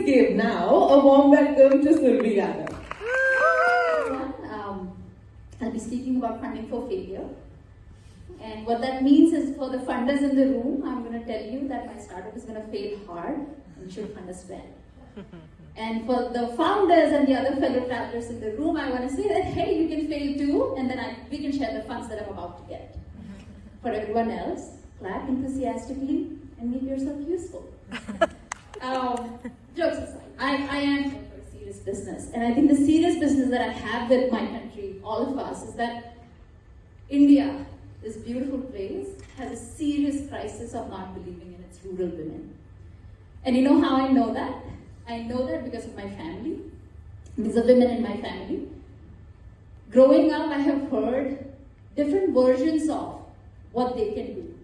give now a warm welcome to Surabhi Yadav. I'll be speaking about funding for failure. And what that means is, for the funders in the room, I'm going to tell you that my startup is going to fail hard and you should fund us well. And for the founders and the other fellow travelers in the room, I want to say that, hey, you can fail too, and then we can share the funds that I'm about to get. For everyone else, clap enthusiastically and make yourself useful. Jokes aside, I am for serious business, and I think the serious business that I have with my country, all of us, is that India, this beautiful place, has a serious crisis of not believing in its rural women. And you know how I know that? I know that because of my family. These are women in my family. Growing up, I have heard different versions of what they can do.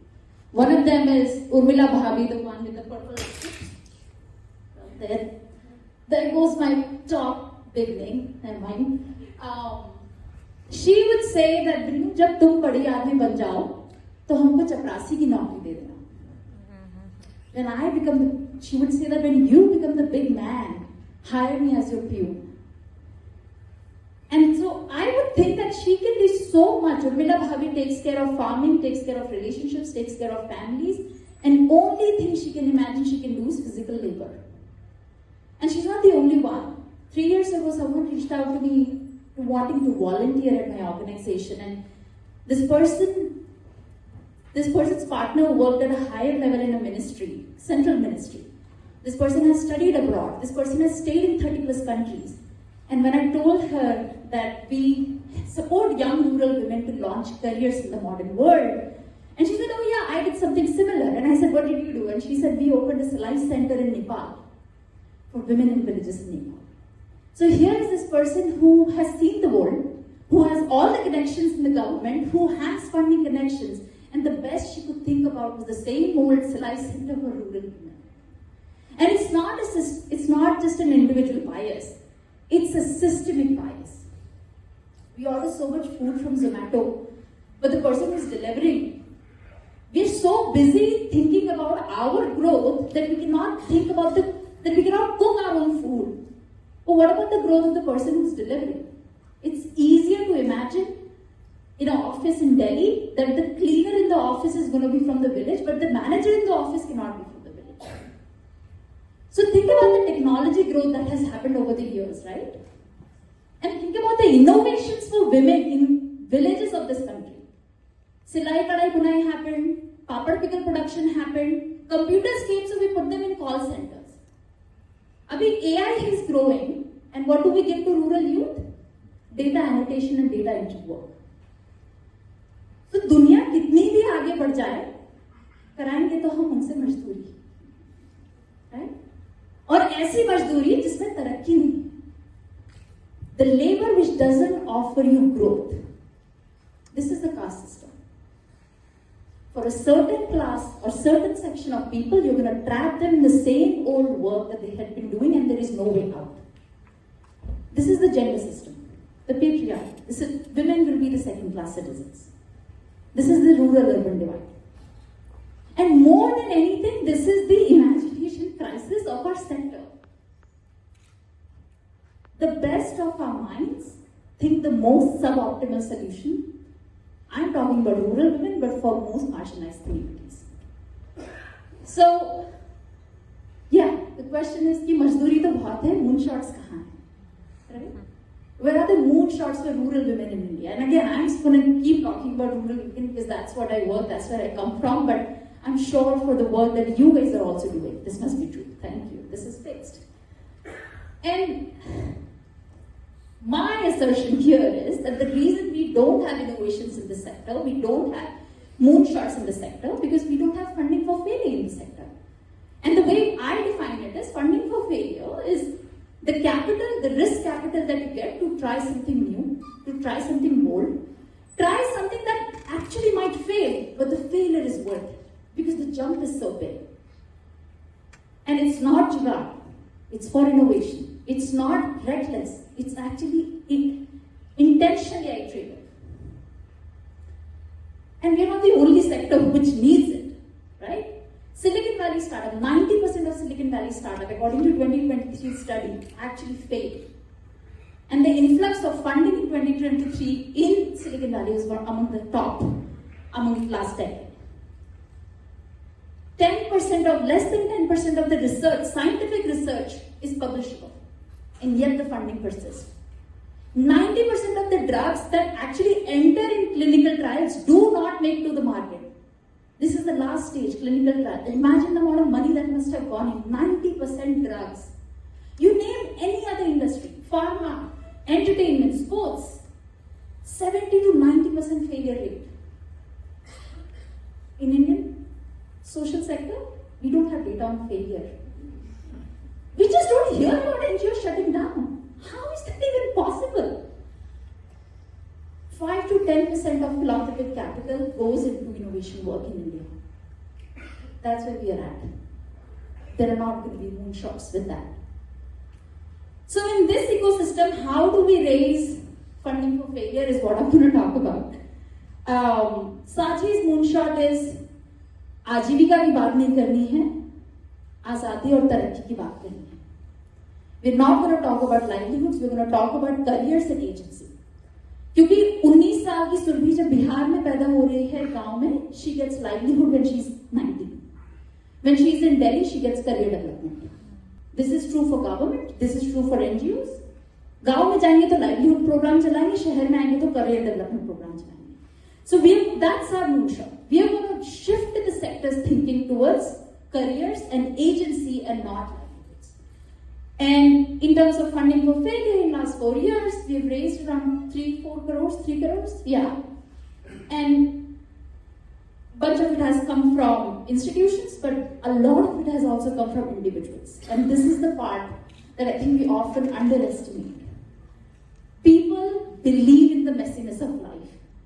One of them is Urmila Bhabi, the one with the purple lips. There goes my top big name, never mind. She would say that, जब तुम बड़ी आदमी बन जाओ, तो हमको चपरासी की नौकरी दे देना. She would say that when you become the big man, hire me as your peon. And so I would think that she can do so much. Urmila Bhabi takes care of farming, takes care of relationships, takes care of families, and only thing she can imagine she can do is physical labor. And she's not the only one. 3 years ago, someone reached out to me wanting to volunteer at my organization, and this person's partner worked at a higher level in a ministry, central ministry. This person has studied abroad. This person has stayed in 30 plus countries. And when I told her that we support young rural women to launch careers in the modern world, and she said, oh yeah, I did something similar. And I said, what did you do? And she said, we opened a Salai center in Nepal for women in villages in Nepal. So here is this person who has seen the world, who has all the connections in the government, who has funding connections, and the best she could think about was the same old Salai center for rural women. And it's not just an individual bias, it's a systemic bias. We order so much food from Zomato, but the person who's delivering, we're so busy thinking about our growth that we cannot think about that we cannot cook our own food. But what about the growth of the person who's delivering? It's easier to imagine in an office in Delhi that the cleaner in the office is going to be from the village, but the manager in the office cannot be from the village. So think about the technology growth that has happened over the years, right? And think about the innovations for women in villages of this country. Silai kadai bunai happened, papad pickle production happened, computers came, so we put them in call centers. Abhi AI is growing, and what do we give to rural youth? Data annotation and data entry work. तो दुनिया कितनी भी आगे बढ़ जाए, कराएंगे तो हम उनसे मजदूरी, right? और ऐसी मजदूरी जिसमें तरक्की नहीं. The labor which doesn't offer you growth. This is the caste system. For a certain class or certain section of people, you're going to trap them in the same old work that they had been doing, and there is no way out. This is the gender system, the patriarchy. Women will be the second-class citizens. This is the rural-urban divide. And more than anything, this is the imagination crisis of our sector. The best of our minds think the most suboptimal solution. I'm talking about rural women, but for most marginalized communities. So, yeah, the question is, कि मजदूरी तो बहुत है, moonshots कहाँ हैं? Right? Where are the moonshots for rural women in India? And again, I'm just going to keep talking about rural women because that's what I work, that's where I come from. But I'm sure for the work that you guys are also doing, this must be true. Thank you. This is fixed. And my assertion here is that the reason we don't have innovations in the sector, we don't have moonshots in the sector, because we don't have funding for failure in the sector. And the way I define it is, funding for failure is the capital, the risk capital that you get to try something new, to try something bold, try something that actually might fail, but the failure is worth it, because the jump is so big. And it's not jugaad, it's for innovation. It's not reckless, it's actually intentionally iterative. And we're not the only sector which needs it, right? Silicon Valley startup, 90% of Silicon Valley startup, according to 2023 study, actually failed. And the influx of funding in 2023 in Silicon Valley was among the top among the last decade. 10% of, less than 10% of the research, scientific research is publishable, and yet the funding persists. 90% of the drugs that actually enter in clinical trials do not make to the market. This is the last stage, clinical trial. Imagine the amount of money that must have gone in. 90% drugs. You name any other industry, pharma, entertainment, sports, 70 to 90% failure rate. In Indian social sector, we don't have data on failure. We just don't hear about NGOs shutting down. How is that even possible? 5 to 10% of philanthropic capital goes into innovation work in India. That's where we are at. There are not going to be moonshots with that. So in this ecosystem, how do we raise funding for failure is what I'm going to talk about. Sajhe's moonshot is आजीविका की बात नहीं करनी है, आजादी और तरक्की की बात करनी है. We're not going to talk about livelihoods, we're going to talk about careers and agency. क्योंकि 19 साल की सुरभि जब बिहार में पैदा हो रही है गांव में, she gets livelihood when she's 19. When she's in Delhi, she gets career development. This is true for government, this is true for NGOs. गांव में जाएंगे तो livelihood program चलाएंगे, शहर में आएंगे तो career development program चलाएंगे. So that's our moonshot. We are going to shift the sector's thinking towards careers and agency and not livelihoods. And in terms of funding for failure in last 4 years, we have raised around 3 crores, yeah. And bunch of it has come from institutions, but a lot of it has also come from individuals. And this is the part that I think we often underestimate. People believe in the messiness of life.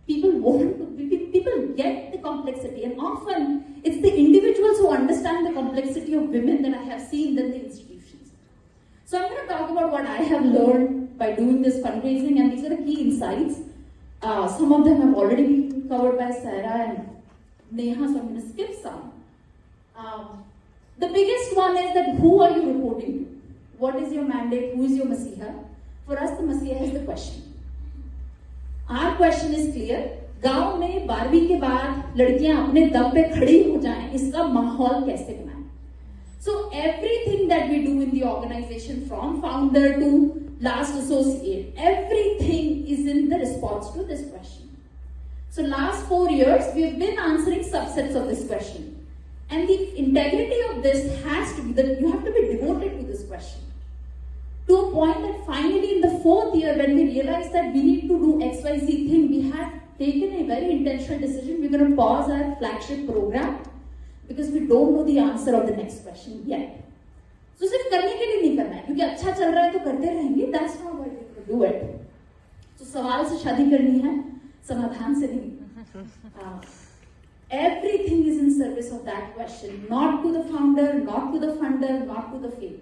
People get the complexity, and often it's the individuals who understand the complexity of women that I have seen than the institutions. So I'm going to talk about what I have learned by doing this fundraising, and these are the key insights. Some of them have already been covered by Sarah and Neha, so I'm going to skip some. The biggest one is that who are you reporting to? What is your mandate? Who is your Masiha? For us, the Masiha is the question. Our question is clear. गांव में 12वीं के बाद लड़कियां अपने दम पे खड़ी हो जाएं, इसका माहौल कैसे बनाएं? So everything that we do in the organization, from founder to last associate, everything is in the response to this question. So last 4 years, we have been answering subsets of this question. And the integrity of this has to be that you have to be devoted to this question. To a point that finally in the 4th year, when we realized that we need to do XYZ thing, we had taken a very intentional decision. We're going to pause our flagship program because we don't know the answer of the next question yet. So सिर्फ करने के लिए नहीं करना है, क्योंकि अच्छा चल रहा है तो करते रहेंगे. That's not what we're going to do it. So सवाल से शादी करनी है, समाधान से नहीं. Everything is in service of that question, not to the founder, not to the funder, not to the field.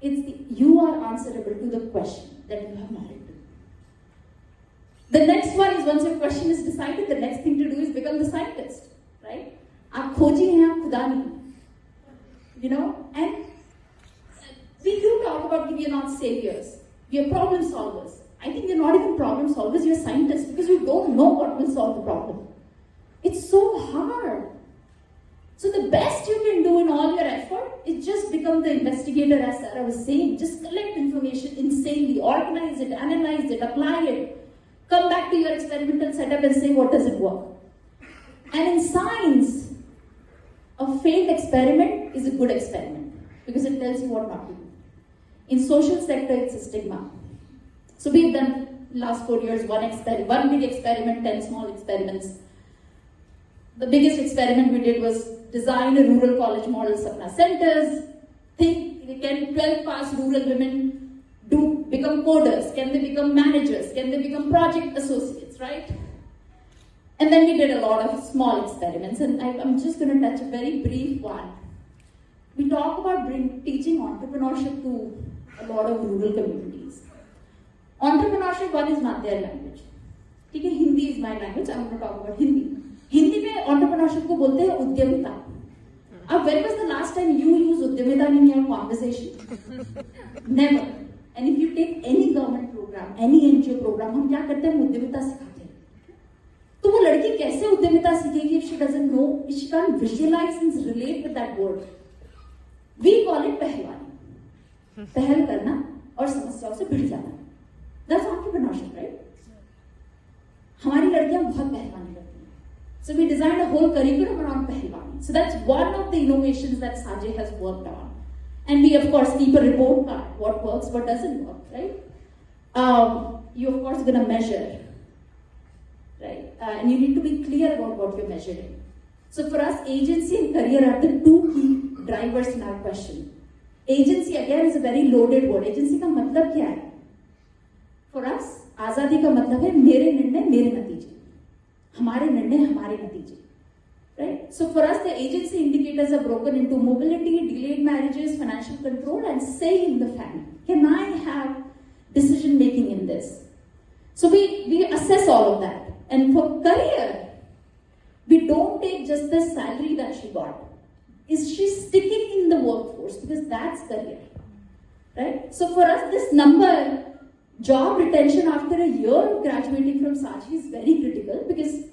You are answerable to the question that you have married to. The next one is, once your question is decided, the next thing to do is become the scientist, right? आप खोजी हैं, आप खुदा नहीं. You know, and we do talk about we are not saviors, we are problem solvers. I think we're not even problem solvers, you're scientists, because you don't know what will solve the problem. It's so hard. So the best you can do in all your effort is just become the investigator, as Sarah was saying. Just collect information insanely, organize it, analyze it, apply it. Come back to your experimental setup and say, what does it work? And in science, a failed experiment is a good experiment because it tells you what not to do. In social sector, it's a stigma. So we've done last 4 years, one big experiment, 10 small experiments. The biggest experiment we did was design a rural college model Sapna centers. Think, can 12 past rural women become coders? Can they become managers? Can they become project associates, right? And then we did a lot of small experiments, and I'm just going to touch a very brief one. We talk about teaching entrepreneurship to a lot of rural communities. Entrepreneurship, one is not their language. ठीक है, Hindi is my language. I'm going to talk about Hindi. Hindi में entrepreneurship को बोलते हैं उद्यमिता. When was the last time you used Udyamita in your conversation? Never. And if you take any government program, any NGO program, हम क्या करते हैं? उद्यमिता सिखाते हैं. तो वो लड़की कैसे उद्यमिता सीखेगी if she doesn't know, if she can't visualize and relate with that word? We call it पहलवानी. पहल करना और समस्याओं से भिड़ जाना. That's entrepreneurship, right? हमारी लड़कियां बहुत पहलवानी करती हैं. So we designed a whole curriculum around पहलवानी. So that's one of the innovations that Sajhe has worked on. And we of course keep a report card, what works, what doesn't work, right? You of course going to measure, right? And you need to be clear about what you're measuring. So for us, agency and career are the two key drivers in our question. Agency again is a very loaded word. Agency का मतलब क्या है? For us, आजादी का मतलब है मेरे निर्णय मेरे नतीजे, हमारे निर्णय हमारे नतीजे, right? So for us, the agency indicators are broken into mobility, delayed marriages, financial control, and say in the family. Can I have decision making in this? So we assess all of that. And for career, we don't take just the salary that she got. Is she sticking in the workforce? Because that's career, right? So for us, this number, job retention after a year of graduating from Sajhe is very critical, because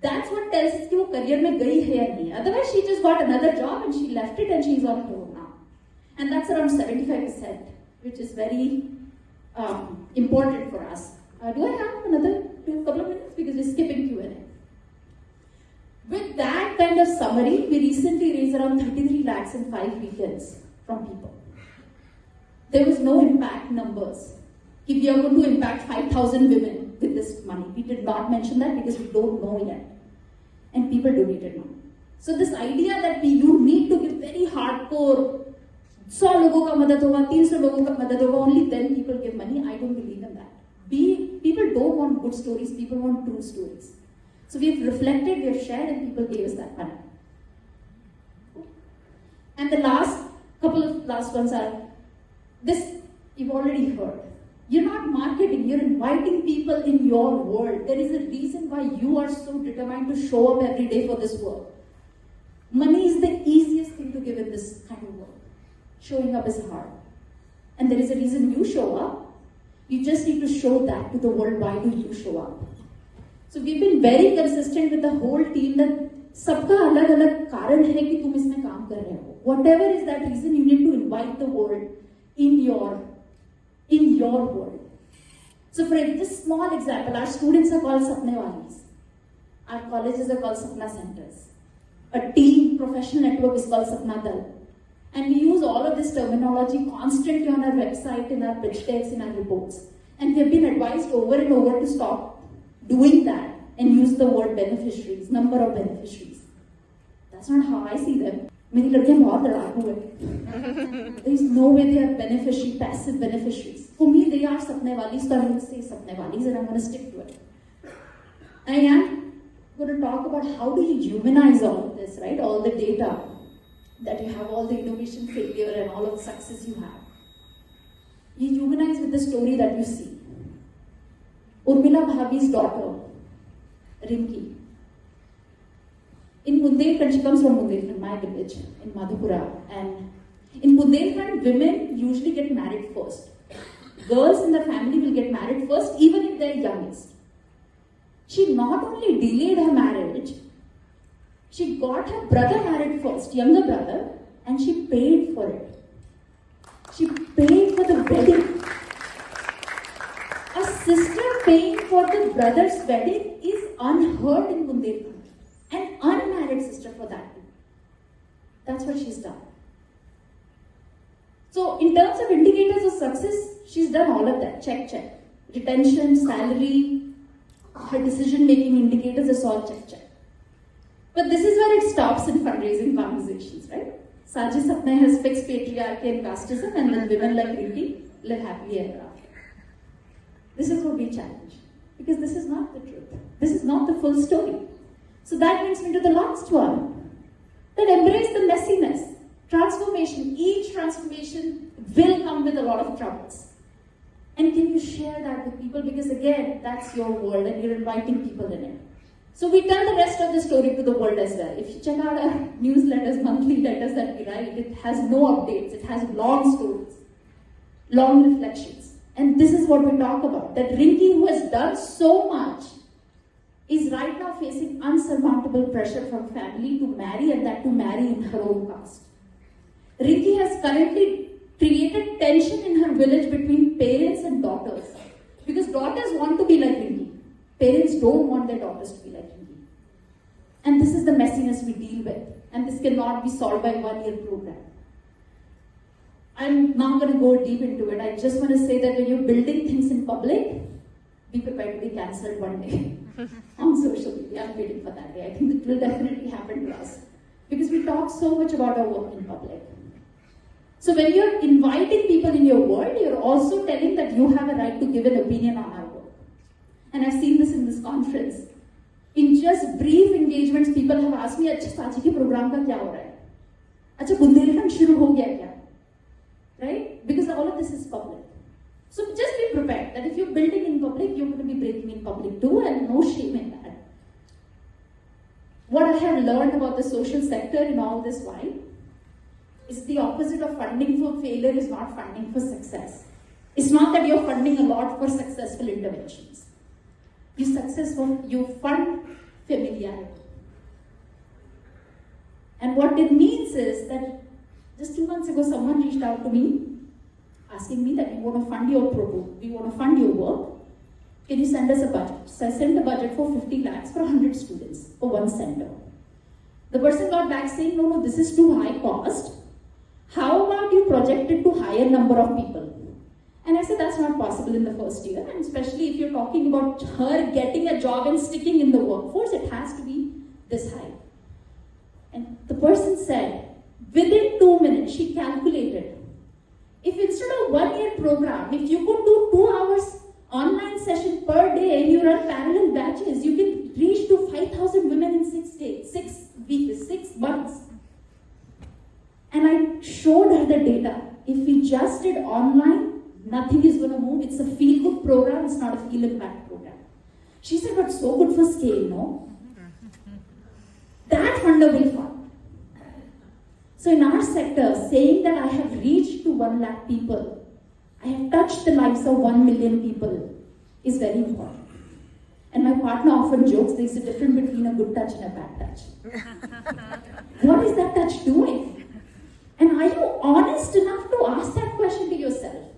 that's what tells us कि वो career में गई है या नहीं. Otherwise, she just got another job and she left it and she's on her own now. And that's around 75%, which is very important for us. Do I have another couple of minutes? Because we're skipping Q&A. With that kind of summary, we recently raised around 33 lakhs in 5 weekends from people. There was no impact numbers. If we are going to impact 5,000 women with this money, we did not mention that because we don't know yet. And people donated now. So this idea that you need to give very hardcore, 100 लोगों का मदद होगा, 300 लोगों का मदद होगा, only then people give money, I don't believe in that. People don't want good stories, people want true stories. So we've reflected, we have shared, and people gave us that money. And the couple of last ones are, this you've already heard. You're not marketing, you're inviting people in your world. There is a reason why you are so determined to show up every day for this work. Money is the easiest thing to give in this kind of work. Showing up is hard. And there is a reason you show up. You just need to show that to the world. Why do you show up? So we've been very consistent with the whole team that सबका अलग-अलग कारण है कि तुम इसमें काम कर रहे हो. Whatever is that reason, you need to invite the world in your world. So for this small example, our students are called sapnewaalis. Our colleges are called Sapna Centers. A team professional network is called Sapna Dal. And we use all of this terminology constantly on our website, in our pitch decks, in our reports. And we have been advised over and over to stop doing that and use the word beneficiaries, number of beneficiaries. That's not how I see them. मेरी लड़कियां बहुत लड़ाकू है. There is no way they are beneficiary, passive beneficiaries. For me, they are sapnewalis, so I will say sapnewalis, and I'm going to stick to it. I am going to talk about how do you humanize all of this, right? All the data that you have, all the innovation failure and all of the success you have. You humanize with the story that you see. Urmila Bhabhi's daughter, Rimki. In Bundelkhand, she comes from Bundelkhand, my village, in Madhupura. And in Bundelkhand, women usually get married first. Girls in the family will get married first, even if they're youngest. She not only delayed her marriage, she got her brother married first, younger brother, and she paid for it. She paid for the wedding. A sister paying for the brother's wedding is unheard in Bundelkhand. An unmarried sister for that too. That's what she's done. So in terms of indicators of success, she's done all of that. Check. Retention, salary, her decision-making indicators is all check. But this is where it stops in fundraising conversations, right? Sajhe Sapne has fixed patriarchy and casteism, and then women like Rinki live happily ever after. This is what we challenge. Because this is not the truth. This is not the full story. So that brings me to the last one. That embrace the messiness. Transformation. Each transformation will come with a lot of troubles. And can you share that with people? Because again, that's your world and you're inviting people in it. So we tell the rest of the story to the world as well. If you check out our newsletters, monthly letters that we write, it has no updates. It has long stories, long reflections. And this is what we talk about. That Rinki, who has done so much, is right now facing unsurmountable pressure from family to marry, and that to marry in her own caste. Rinki has currently created tension in her village between parents and daughters. Because daughters want to be like Rinki. Parents don't want their daughters to be like Rinki. And this is the messiness we deal with. And this cannot be solved by 1 year program. I'm not going to go deep into it. I just want to say that when you're building things in public, be prepared to be cancelled one day on social media. I'm waiting for that day. I think it will definitely happen to us. Because we talk so much about our work in public. So when you're inviting people in your world, you're also telling that you have a right to give an opinion on our work. And I've seen this in this conference. In just brief engagements, people have asked me, "Achha, Sajhe ke program ka kya ho raha hai? Achha, Bundelkhand shuru ho gaya kya?" Right? Because all of this is public. So just be prepared that if you're building in public, you're going to be breaking in public too, and no shame in that. What I have learned about the social sector in all this while is the opposite of funding for failure is not funding for success. It's not that you're funding a lot for successful interventions. You fund familiarity. And what it means is that just 2 months ago, someone reached out to me asking me that we want to fund your proposal, we want to fund your work. Can you send us a budget? So I sent a budget for 50 lakhs for 100 students for one center. The person got back saying, no, this is too high cost. How about you project it to higher number of people? And I said, that's not possible in the first year. And especially if you're talking about her getting a job and sticking in the workforce, it has to be this high. And the person said, within 2 minutes, she calculated, if instead of 1 year program, if you could do 2 hours online session per day and you run parallel batches, you can reach to 5,000 women in 6 days, 6 weeks, 6 months. And I showed her the data. If we just did online, nothing is going to move. It's a feel-good program, it's not a feel-impact program. She said, but so good for scale, no? That funder will fund. So in our sector, saying that I have reached to 1 lakh people, I have touched the lives of 1 million people is very important. And my partner often jokes, there's a difference between a good touch and a bad touch. What is that touch doing? And are you honest enough to ask that question to yourself?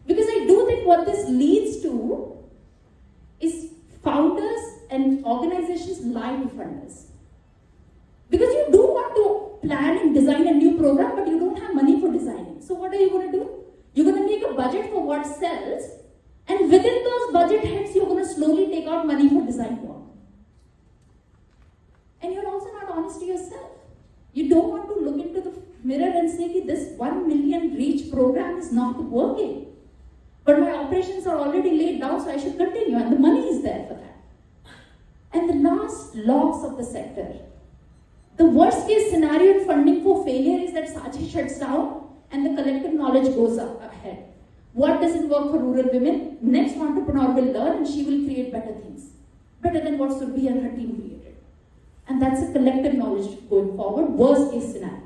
Because I do think what this leads to is founders and organizations lie to funders. Because you do want to plan and design a new program, but you don't have money for designing. So what are you going to do? You're going to make a budget for what sells, and within those budget heads, you're going to slowly take out money for design work. And you're also not honest to yourself. You don't want to look into the mirror and say, this 1 million reach program is not working. But my operations are already laid down, so I should continue, and the money is there for that. And the last loss of the sector. The worst case scenario in funding for failure is that Sajhe shuts down and the collective knowledge goes up ahead. What doesn't work for rural women? Next entrepreneur will learn and she will create better things. Better than what Surabhi and her team created. And that's a collective knowledge going forward. Worst case scenario.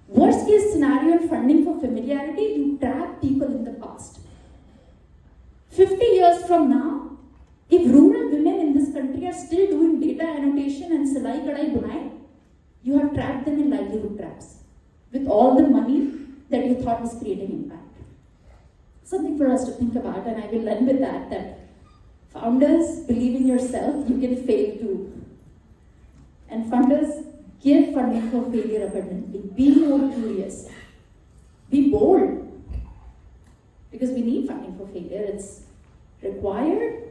Worst case scenario in funding for familiarity, you trap people in the past. 50 years from now, if rural women in this country are still doing data annotation and salai kadai bunai, you have trapped them in livelihood traps with all the money that you thought was creating impact. Something for us to think about, and I will end with that founders, believe in yourself, you can fail too. And funders, give funding for failure abundantly. Be more curious. Be bold. Because we need funding for failure. It's required,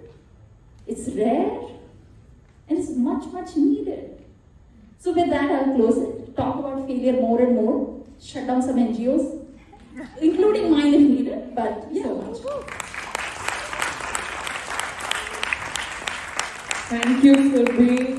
it's rare, and it's much, much needed. So with that, I'll close it. Talk about failure more and more. Shut down some NGOs, including mine if needed, but so much. Thank you, Surabhi.